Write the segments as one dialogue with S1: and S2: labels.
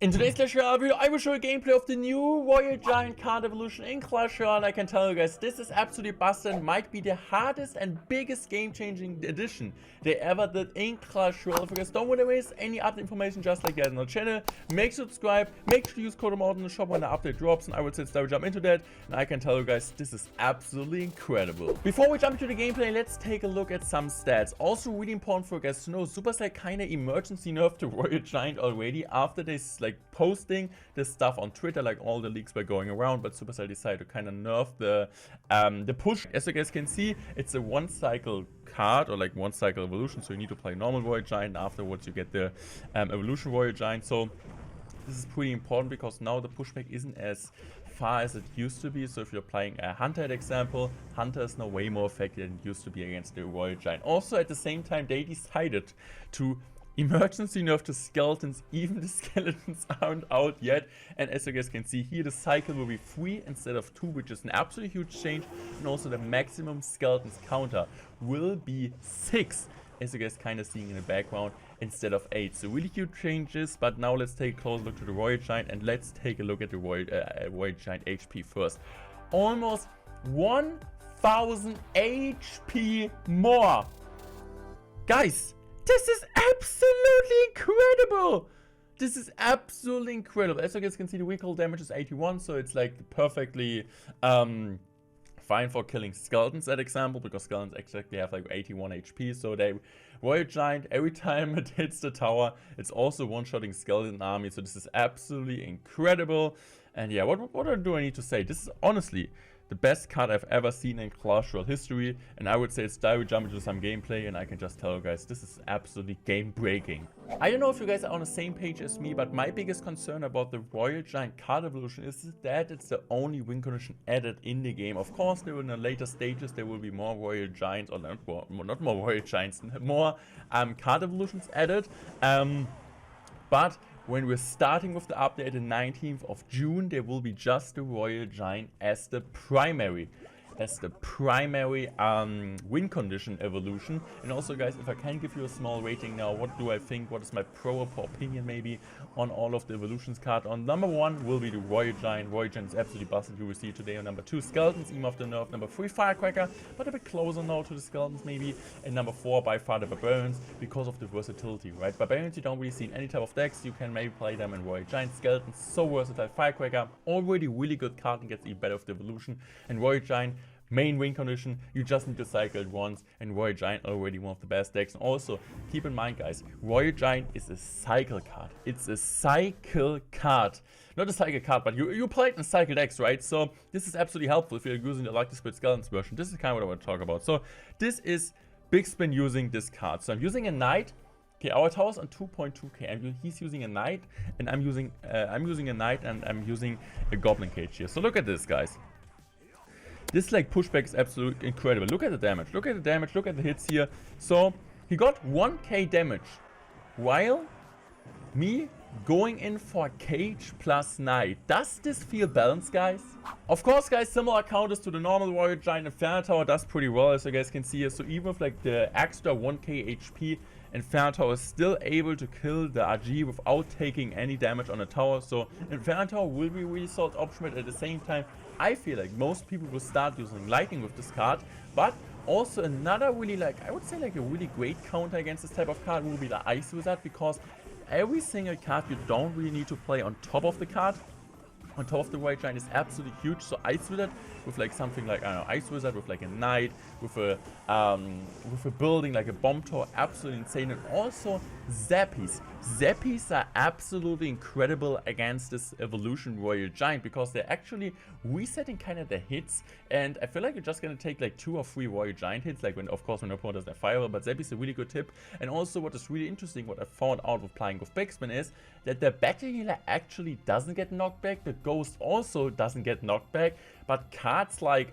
S1: In today's Clash Royale video, I will show a gameplay of the new Royal Giant card evolution in Clash Royale. I can tell you guys, this is absolutely busted and might be the hardest and biggest game-changing addition they ever did in Clash Royale. If you guys don't want to waste any update information just like that on the channel, make sure to subscribe, make sure to use code Morten in the shop when the update drops, and I will say let's jump into that. And I can tell you guys, this is absolutely incredible. Before we jump into the gameplay, let's take a look at some stats. Also really important for you guys to know, Supercell kinda emergency nerfed the Royal Giant already after this posting this stuff on Twitter, like all the leaks were going around, but Supercell decided to kind of nerf the push. As you guys can see, it's a one cycle card or like one cycle evolution, so you need to play normal Royal Giant, and afterwards you get the evolution Royal Giant. So this is pretty important because now the pushback isn't as far as it used to be. So if you're playing a Hunter, for example, Hunter is now way more effective than it used to be against the Royal Giant. Also at the same time, they decided to emergency nerf to skeletons. Even the skeletons aren't out yet, and as you guys can see here, the cycle will be 3 instead of 2, which is an absolutely huge change. And also the maximum skeletons counter will be 6, as you guys kind of seeing in the background, instead of 8. So really huge changes. But now let's take a closer look to the Royal Giant, and let's take a look at the Royal Giant HP first. Almost 1000 HP more, guys. This is absolutely incredible! This is absolutely incredible. As you guys can see, the recall damage is 81, so it's like perfectly fine for killing skeletons, that example, because skeletons exactly have like 81 HP. So they Royal Giant, every time it hits the tower, it's also one-shotting skeleton army. So this is absolutely incredible. And yeah, what do I need to say? This is honestly the best card I've ever seen in Clash Royale history, and I would say it's time we jump into some gameplay, and I can just tell you guys, this is absolutely game-breaking. I don't know if you guys are on the same page as me, but my biggest concern about the Royal Giant card evolution is that it's the only win condition added in the game. Of course, there in the later stages there will be more Royal Giants, or not more Royal Giants, more card evolutions added, but when we're starting with the update the 19th of June, there will be just the Royal Giant as the primary win condition evolution. And also guys, if I can give you a small rating now, what do I think, what is my pro opinion maybe on all of the evolutions card? On number 1 will be the Royal Giant. Royal Giant is absolutely busted, you will see today. On number 2, Skeletons, even of the nerf. Number 3, Firecracker, but a bit closer now to the Skeletons maybe. And number 4, by far the Barbarians, because of the versatility, right? Barbarians you don't really see in any type of decks, you can maybe play them in Royal Giant. Skeletons, so versatile. Firecracker, already really good card and gets even better with the evolution. And Royal Giant, main win condition, you just need to cycle it once, and Royal Giant already one of the best decks. And also keep in mind guys, Royal Giant is a cycle card. It's a cycle card, not a cycle card, but you play it in cycle decks, right? So this is absolutely helpful if you're using the Lucky Split Skeletons version. This is kind of what I want to talk about. So this is Big Spin using this card. So I'm using a Knight. Okay, our tower's on 2.2k. He's using a Knight, and I'm using a Knight, and I'm using a Goblin Cage here. So look at this, guys. This like pushback is absolutely incredible. Look at the damage, look at the damage, look at the hits here. So he got 1k damage while me going in for Cage plus Knight. Does this feel balanced, guys? Of course guys, similar counters to the normal Royal Giant. Inferno Tower does pretty well, as you guys can see here. So even with like the extra 1k HP, Inferno Tower is still able to kill the RG without taking any damage on the tower. So Inferno Tower will be really solid option, but at the same time I feel like most people will start using Lightning with this card. But also another really, like, I would say like a really great counter against this type of card will be the Ice Wizard, because every single card you don't really need to play on top of the card. On top of the Royal Giant is absolutely huge. So Ice Wizard with like something like, I don't know, Ice Wizard with like a Knight, with a building like a Bomb Tower, absolutely insane. And also Zappies. Zappies are absolutely incredible against this evolution Royal Giant, because they're actually resetting kind of the hits. And I feel like you're just gonna take like 2 or 3 Royal Giant hits, like when of course when your opponent does their fireball. But Zappies is a really good tip. And also what is really interesting, what I found out with playing with Backspin, is that the Battle Healer actually doesn't get knocked back. The Ghost also doesn't get knocked back, but cards like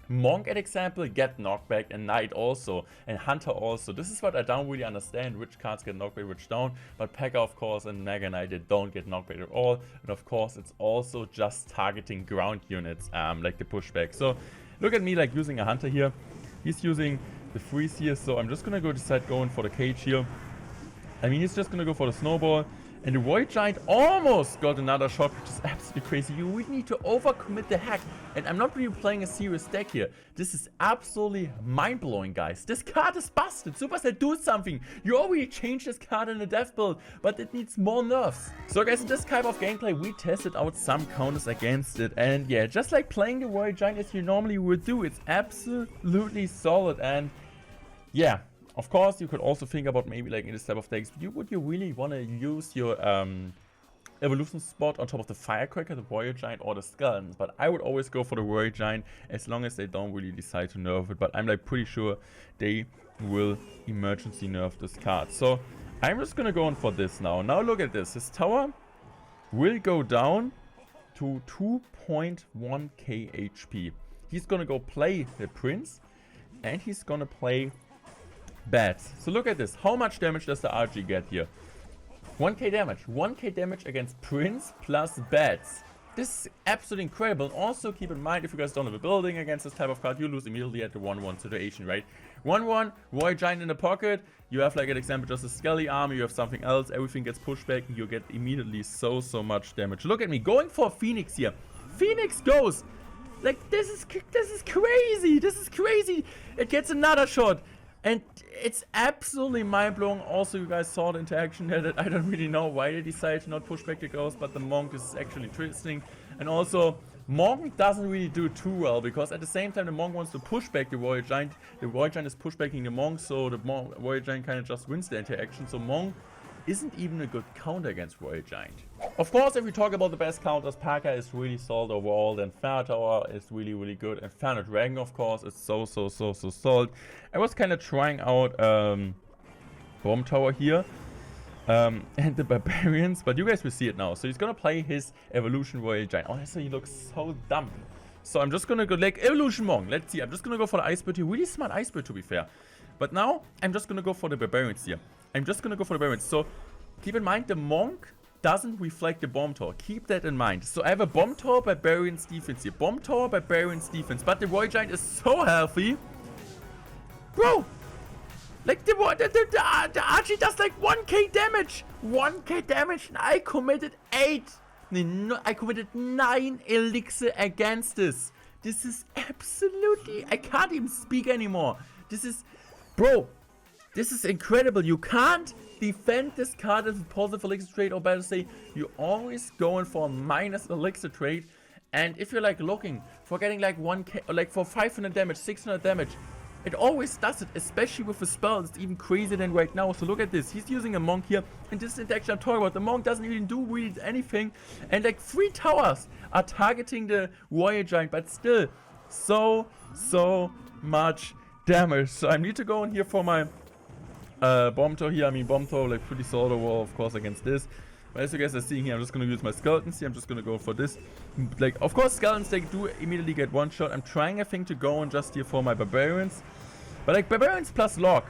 S1: Monk, at example, get knocked back, and Knight also, and Hunter also. This is what I don't really understand, which cards get knocked back, which don't. But P.E.K.K.A, of course, and Mega Knight, they don't get knocked back at all. And of course, it's also just targeting ground units, like the pushback. So look at me like using a Hunter here. He's using the freeze here, so I'm just gonna decide going for the cage here. I mean, he's just gonna go for the snowball. And the Void Giant almost got another shot, which is absolutely crazy. You really need to overcommit the hack. And I'm not really playing a serious deck here. This is absolutely mind-blowing, guys. This card is busted. Supercell, do something. You already changed this card in the death build, but it needs more nerfs. So guys, in this type of gameplay, we tested out some counters against it. And yeah, just like playing the Void Giant as you normally would do, it's absolutely solid. And yeah. Of course, you could also think about maybe like in this type of decks, would you really want to use your evolution spot on top of the Firecracker, the Warrior Giant, or the Skeletons? But I would always go for the Warrior Giant as long as they don't really decide to nerf it. But I'm like pretty sure they will emergency nerf this card. So I'm just gonna go in for this now. Now look at this. His tower will go down to 2.1k HP. He's gonna go play the Prince, and he's gonna play Bats. So look at this. How much damage does the RG get here? 1k damage. 1k damage against Prince plus Bats. This is absolutely incredible. And also keep in mind, if you guys don't have a building against this type of card, you lose immediately at the 1-1 situation, right? 1-1, Royal Giant in the pocket. You have like an example, just a Skelly army, you have something else, everything gets pushed back, and you get immediately so much damage. Look at me, going for Phoenix here. Phoenix goes. Like, this is crazy. This is crazy. It gets another shot. And it's absolutely mind-blowing. Also, you guys saw the interaction there that I don't really know why they decided to not push back the Ghost, but the Monk is actually interesting. And also, Monk doesn't really do too well, because at the same time the Monk wants to push back the Warrior Giant. The Warrior Giant is pushbacking the Monk, so the Warrior Giant kind of just wins the interaction. So Monk isn't even a good counter against Royal Giant. Of course, if we talk about the best counters, Parker is really solid overall, then Inferno Tower is really good, and Inferno Dragon, of course, is so solid. I was kind of trying out Bomb Tower here, and the Barbarians, but you guys will see it now. So he's gonna play his Evolution Royal Giant. Honestly, he looks so dumb. So I'm just gonna go like Evolution Monk. Let's see, I'm just gonna go for the Ice Bird here. Really smart Ice Bird, to be fair. But now, I'm just gonna go for the Barbarians here. So, keep in mind, the Monk doesn't reflect the Bomb Tower. Keep that in mind. So, I have a Bomb Tower, Barbarians defense here. Bomb Tower, Barbarians defense. But the Royal Giant is so healthy. Bro! Like, the Archie does like 1k damage. 1k damage. And I committed 9 Elixir against this. This is absolutely... I can't even speak anymore. This is... Bro, this is incredible. You can't defend this card with a positive elixir trade, or better say, you're always going for a minus elixir trade. And if you're like looking for getting like 1k, or like for 500 damage, 600 damage, it always does it, especially with the spell. It's even crazier than right now. So look at this. He's using a Monk here, and this interaction I'm talking about. The Monk doesn't even do really anything, and like 3 towers are targeting the Warrior Giant, but still, so much damage. So I need to go in here for my Bomb Tower here. I mean, Bomb Tower like pretty solid overall, of course, against this. But as you guys are seeing here, I'm just gonna use my Skeletons here. I'm just gonna go for this. Like, of course, Skeletons, they do immediately get one shot. I'm trying, I think, to go in just here for my Barbarians. But like, Barbarians plus Log,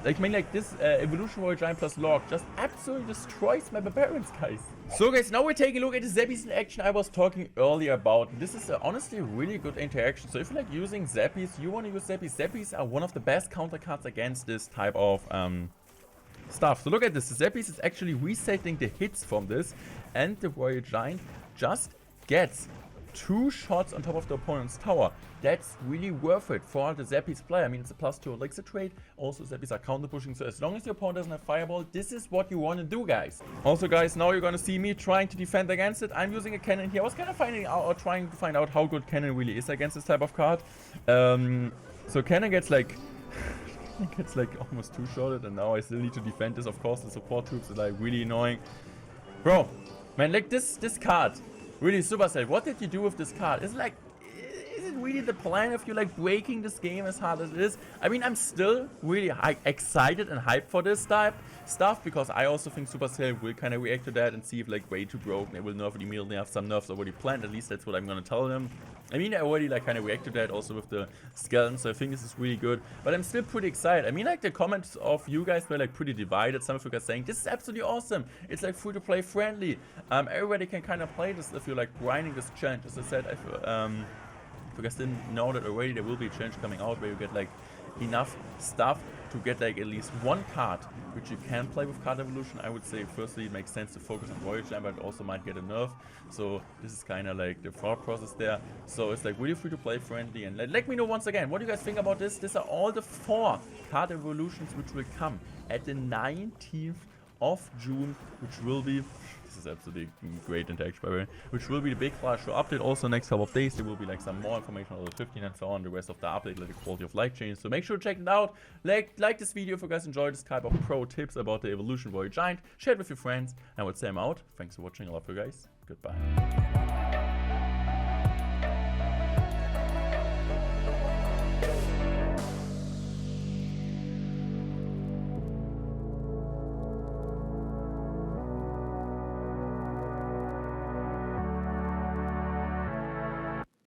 S1: like, I mean, like, this Evolution Warrior Giant plus Log just absolutely destroys my Barbarians, guys. So guys, now we're taking a look at the Zappies in action I was talking earlier about. This is honestly a really good interaction. So if you like using Zappies, you want to use Zappies. Zappies are one of the best counter cards against this type of stuff. So look at this. The Zappies is actually resetting the hits from this, and the Warrior Giant just gets 2 shots on top of the opponent's tower. That's really worth it for the Zappies player. I mean, it's a +2 elixir trade. Also, Zappies are counter pushing, so as long as your opponent doesn't have Fireball, this is what you want to do, guys. Also, guys, now you're gonna see me trying to defend against it. I'm using a cannon here. I was kind of finding out, or trying to find out how good cannon really is against this type of card. So cannon gets like gets like almost 2-shotted, and now I still need to defend this. Of course, the support troops are like really annoying. Bro, man, like this card, really, Supercell, what did you do with this card? Is it really the plan if you're like breaking this game as hard as it is? I mean, I'm still really excited and hyped for this type stuff, because I also think Supercell will kind of react to that and see if like way too broken they will nerf it immediately, have some nerfs already planned. At least that's what I'm gonna tell them. I mean, I already like kind of react to that also with the Skeletons, so I think this is really good. But I'm still pretty excited. I mean, like, the comments of you guys were like pretty divided. Some of you guys saying this is absolutely awesome, it's like free to play friendly, everybody can kind of play this if you're like grinding this challenge. As I said, if you guys didn't know that already, there will be a challenge coming out where you get like enough stuff to get like at least one card which you can play with card evolution. I would say firstly it makes sense to focus on Royal Giant, but it also might get a nerf. So this is kind of like the thought process there. So it's like really free to play friendly, and let me know once again what do you guys think about this. These are all the 4 card evolutions which will come at the 19th of June, which will be, this is absolutely great interaction by the way, which will be the big flash show update. Also next couple of days there will be like some more information on the 15 and so on, the rest of the update, like the quality of life change. So make sure to check it out. Like this video if you guys enjoyed this type of pro tips about the evolution of Royal Giant. Share it with your friends, and I would say I'm out. Thanks for watching. I love you guys. Goodbye.